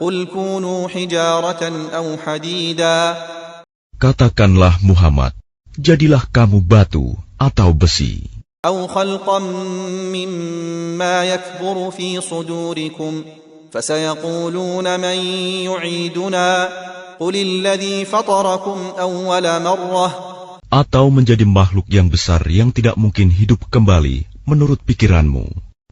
قل كونوا حجارة أو حديدا. Katakanlah Muhammad, jadilah kamu batu atau besi. أو خلقا مما يكبر في صدوركم فسيقولون من يعيدنا قل الذي فطركم أول مرة. Atau menjadi makhluk yang besar yang tidak mungkin hidup kembali menurut pikiranmu.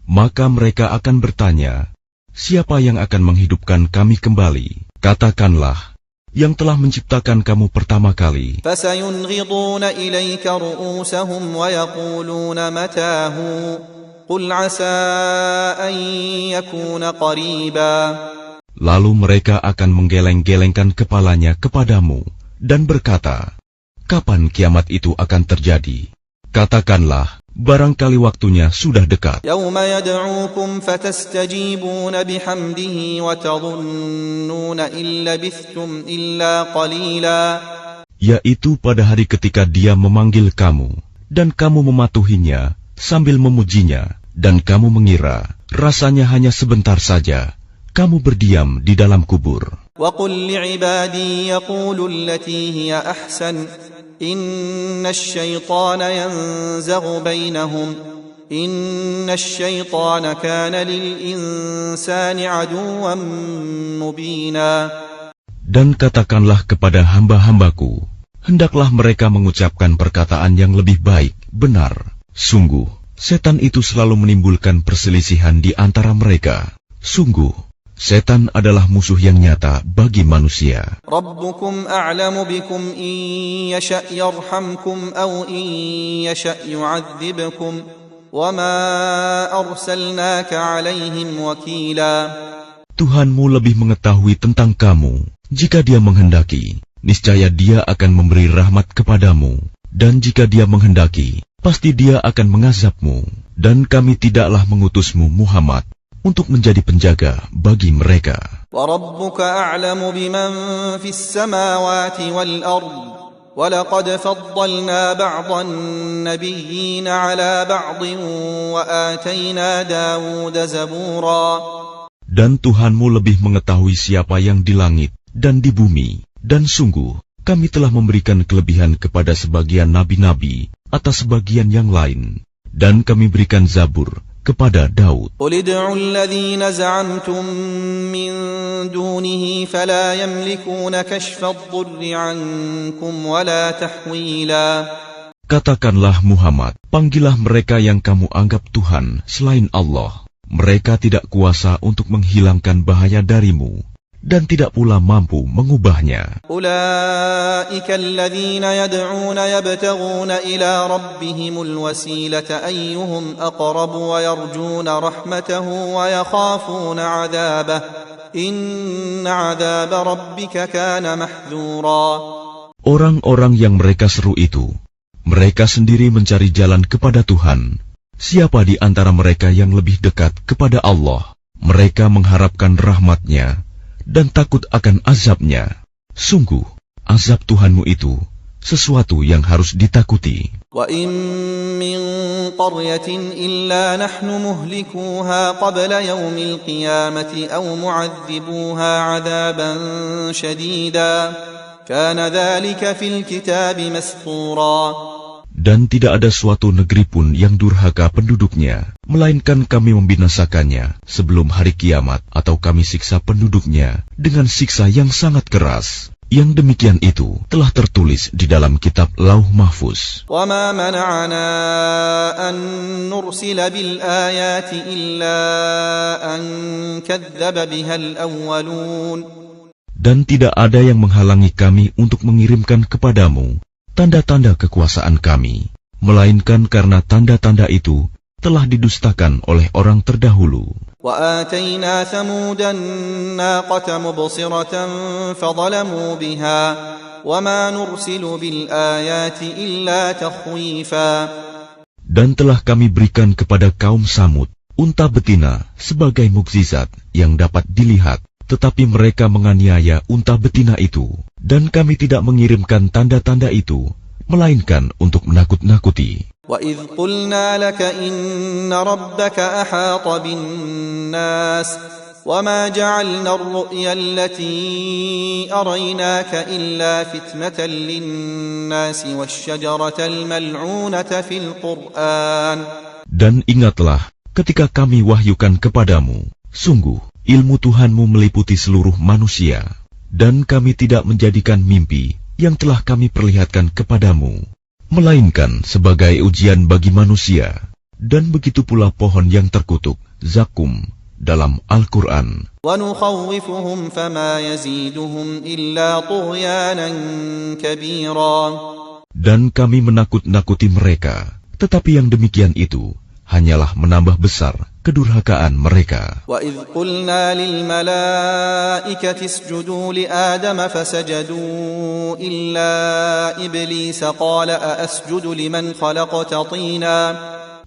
Maka mereka akan bertanya, siapa yang akan menghidupkan kami kembali? Katakanlah, yang telah menciptakan kamu pertama kali. فسينغضون إليك رؤوسهم ويقولون متى هو قل عسى أن يكون قريبا. Lalu mereka akan menggeleng-gelengkan kepalanya kepadamu dan berkata, kapan kiamat itu akan terjadi? Katakanlah, barangkali waktunya sudah dekat. يوم يدعوكم فتستجيبون بحمده وتظنون إن لبثتم إلا قليلا. Yaitu pada hari ketika dia memanggil kamu, dan kamu mematuhinya sambil memujinya, dan kamu mengira, rasanya hanya sebentar saja, kamu berdiam di dalam kubur. وقل لعبادي يقولوا التي هي أحسن إن الشيطان ينزغ بينهم إن الشيطان كان للإنسان عدوا مبينا. Dan katakanlah kepada hamba-hambaku, hendaklah mereka mengucapkan perkataan yang lebih baik, benar. Sungguh, setan itu selalu menimbulkan perselisihan di antara mereka. Sungguh, setan adalah musuh yang nyata bagi manusia. ربكم أعلم بكم إن يشأ يرحمكم أو إن يشأ يعذبكم وما أرسلناك عليهم وكيلا. Tuhanmu lebih mengetahui tentang kamu. Jika dia menghendaki, niscaya dia akan memberi rahmat kepadamu. Dan jika dia menghendaki, pasti dia akan mengazabmu. Dan kami tidaklah mengutusmu Muhammad untuk menjadi penjaga bagi mereka. وَرَبُّكَ أَعْلَمُ بِمَنْ فِي السَّمَاوَاتِ وَالْأَرْضِ وَلَقَدْ فَضَّلْنَا بَعْضَ النَّبِيِّينَ عَلَى بَعْضٍ وَآتَيْنَا دَاوُودَ زَبُورًا. Dan Tuhanmu lebih mengetahui siapa yang di langit dan di bumi. Dan sungguh, kami telah memberikan kelebihan kepada sebagian nabi-nabi atas sebagian yang lain. Dan kami berikan Zabur kepada Daud. قُلِ ادْعُوا الَّذِينَ زَعَمْتُم مِّن دُونِهِ فَلَا يَمْلِكُونَ كَشْفَ الضُّرِّ عَنكُمْ وَلَا تَحْوِيلًا. Katakanlah Muhammad, panggillah mereka yang kamu anggap Tuhan selain Allah. Mereka tidak kuasa untuk menghilangkan bahaya darimu, dan tidak pula mampu mengubahnya. أُولَئِكَ الَّذِينَ يَدْعُونَ يَبْتَغُونَ إِلَى رَبِّهِمُ الْوَسِيلَةَ أَيُّهُمْ أَقْرَبُ وَيَرْجُونَ رَحْمَتَهُ وَيَخَافُونَ عَذَابَهُ إِنَّ عَذَابَ رَبِّكَ كَانَ مَحْذُورًا. Orang-orang yang mereka seru itu, mereka sendiri mencari jalan kepada Tuhan. Siapa di antara mereka yang lebih dekat kepada Allah? Mereka mengharapkan rahmat-Nya dan takut akan azab-Nya. Sungguh, azab Tuhanmu itu sesuatu yang harus ditakuti. وَإِن مِّن قَرْيَةٍ إِلَّا نَحْنُ مُهْلِكُوهَا قَبْلَ يَوْمِ الْقِيَامَةِ أَوْ مُعَذِّبُوهَا عَذَابًا شَدِيدًا كَانَ ذَلِكَ فِي الْكِتَابِ مَسْطُورًا. Dan tidak ada suatu negeri pun yang durhaka penduduknya, melainkan kami membinasakannya sebelum hari kiamat, atau kami siksa penduduknya dengan siksa yang sangat keras. Yang demikian itu telah tertulis di dalam kitab Lauh Mahfuz. وَمَا مَنَعَنَا أَن نُرْسِلَ بِالْآيَاتِ إِلَّا أَن كَذَّبَ بِهَا الْأَوَّلُونَ. Dan tidak ada yang menghalangi kami untuk mengirimkan kepadamu tanda-tanda kekuasaan kami, melainkan karena tanda-tanda itu telah didustakan oleh orang terdahulu. وَآتَيْنَا ثَمُودَ النَّاقَةَ مُبْصِرَةً فَظَلَمُوا بِهَا وَمَا نُرْسِلُ بِالْآيَاتِ إِلَّا تَخْوِيفًا. Dan telah kami berikan kepada kaum Samud unta betina sebagai mukjizat yang dapat dilihat, tetapi mereka menganiaya unta betina itu, dan kami tidak mengirimkan tanda-tanda itu, melainkan untuk menakut-nakuti. وَإِذْ قُلْنَا لَكَ إِنَّ رَبَّكَ أَحَاطَ بِالنَّاسِ وما جعلنا الرؤيا التي أريناك إلا فتنة للناس والشجرة الملعونة في القرآن. Dan ingatlah ketika kami wahyukan kepadamu, sungguh ilmu Tuhanmu meliputi seluruh manusia, dan kami tidak menjadikan mimpi yang telah kami perlihatkan kepadamu, melainkan sebagai ujian bagi manusia, dan begitu pula pohon yang terkutuk, zakum, dalam Al-Quran. Dan kami menakut-nakuti mereka, tetapi yang demikian itu hanyalah menambah besar kedurhakaan mereka. وَإِذْ قُلْنَا لِلْمَلَائِكَةِ اسْجُدُوا لِآدَمَ فَسَجَدُوا إِلَّا إِبْلِيسَ قَالَ أَأَسْجُدُ لِمَنْ خَلَقْتَ طِينًا.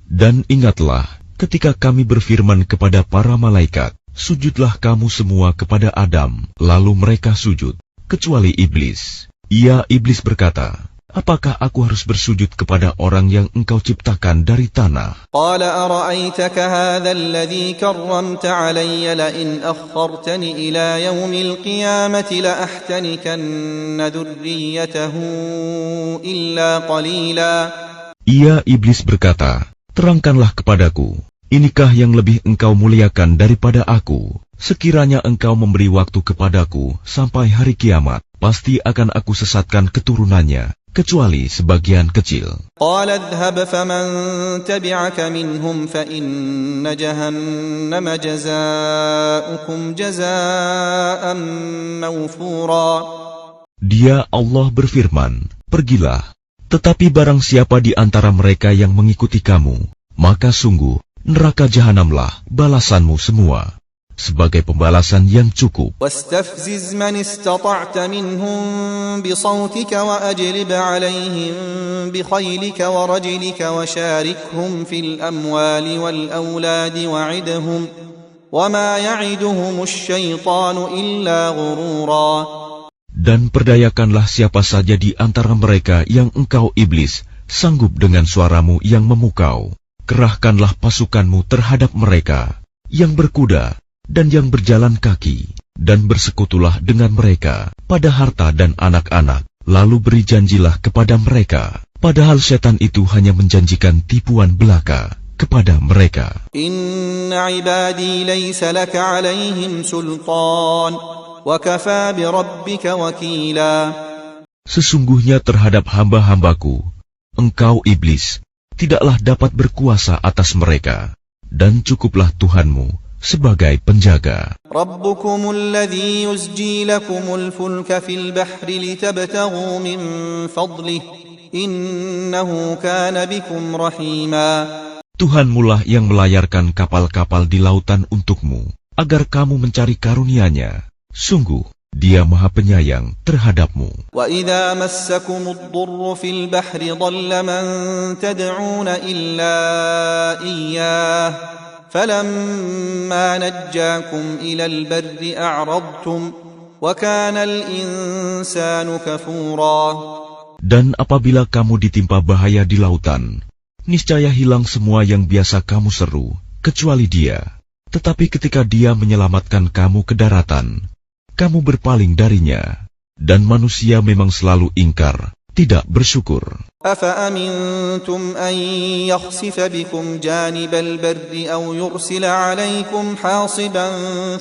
Dan ingatlah ketika kami berfirman kepada para malaikat, sujudlah kamu semua kepada Adam, lalu mereka sujud, kecuali iblis. Iblis berkata, apakah aku harus bersujud kepada orang yang engkau ciptakan dari tanah? قال أرأيتك هذا الذي كرمت علي لئن أخرتني إلى يوم القيامة لأحتنكن ذريته إلا قليلا. Iblis berkata, terangkanlah kepadaku, inikah yang lebih engkau muliakan daripada aku? Sekiranya engkau memberi waktu kepadaku sampai hari kiamat, pasti akan aku sesatkan keturunannya, kecuali sebagian kecil. قال اذهب فمن تبعك منهم فإن جهنم جزاؤكم جزاء موفورا. Dia Allah berfirman, pergilah, tetapi barang siapa di antara mereka yang mengikuti kamu, maka sungguh neraka jahanamlah balasanmu semua, sebagai pembalasan yang cukup. واستفزز من استطعت منهم بصوتك وأجلب عليهم بخيلك ورجلك وشاركهم في الأموال والأولاد وعدهم وما يعدهم الشيطان إلا غرورا. Dan perdayakanlah siapa saja di antara mereka yang engkau iblis sanggup dengan suaramu yang memukau. Kerahkanlah pasukanmu terhadap mereka yang berkuda dan yang berjalan kaki, dan bersekutulah dengan mereka pada harta dan anak-anak, lalu beri janjilah kepada mereka, padahal setan itu hanya menjanjikan tipuan belaka kepada mereka. Inna ibadi laysa laka alaihim sultan, wa kafa bi rabbika wakila. Sesungguhnya terhadap hamba-hambaku, engkau iblis tidaklah dapat berkuasa atas mereka, dan cukuplah Tuhanmu sebagai penjaga. Rabbukumul ladzi yusji lakumul fulka fil bahri litabtaghu min fadlih, innahu kana bikum rahima. Tuhanmulah yang melayarkan kapal-kapal di lautan untukmu, agar kamu mencari karunia-Nya. Sungguh, Dia Maha Penyayang terhadapmu. وَإِذَا مَسَّكُمُ الضُّرُّ فِي الْبَحْرِ ضَلَّ مَن تَدْعُونَ إِلَّا إِيَّاهُ فَلَمَّا نَجَّاكُمْ إِلَى الْبَرِّ أَعْرَضْتُمْ وَكَانَ الْإِنسَانُ كَفُورًا. Dan apabila kamu ditimpa bahaya di lautan, niscaya hilang semua yang biasa kamu seru, kecuali Dia. Tetapi ketika Dia menyelamatkan kamu ke daratan, kamu berpaling darinya, dan manusia memang selalu ingkar, tidak bersyukur. أَفَأَمِنْتُمْ أَنْ يَخْسِفَ بِكُمْ جَانِبَ الْبَرِّ أَوْ يُرْسِلَ عَلَيْكُمْ حَاصِبًا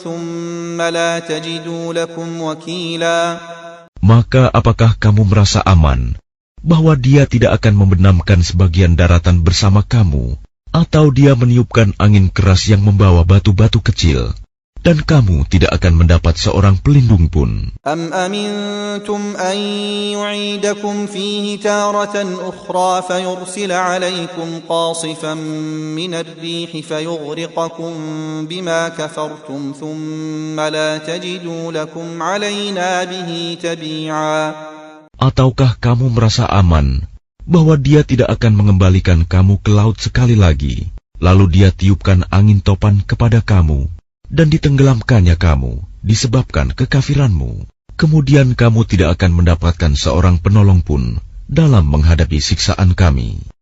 ثُمَّ لَا تَجِدُوا لَكُمْ وَكِيلًا. Maka apakah kamu merasa aman bahwa Dia tidak akan membenamkan sebagian daratan bersama kamu, atau Dia meniupkan angin keras yang membawa batu-batu kecil, dan kamu tidak akan mendapat seorang pelindung pun? Am amintum an yu'idakum fihi taratan ukhra fayursila 'alaykum qasifan min ar-rih fayughriqakum bima kafartum thumma la tajidu lakum 'alayna bihi tabi'a. Ataukah kamu merasa aman bahwa Dia tidak akan mengembalikan kamu ke laut sekali lagi, lalu Dia tiupkan angin topan kepada kamu, dan ditenggelamkannya kamu disebabkan kekafiranmu. Kemudian kamu tidak akan mendapatkan seorang penolong pun dalam menghadapi siksaan kami.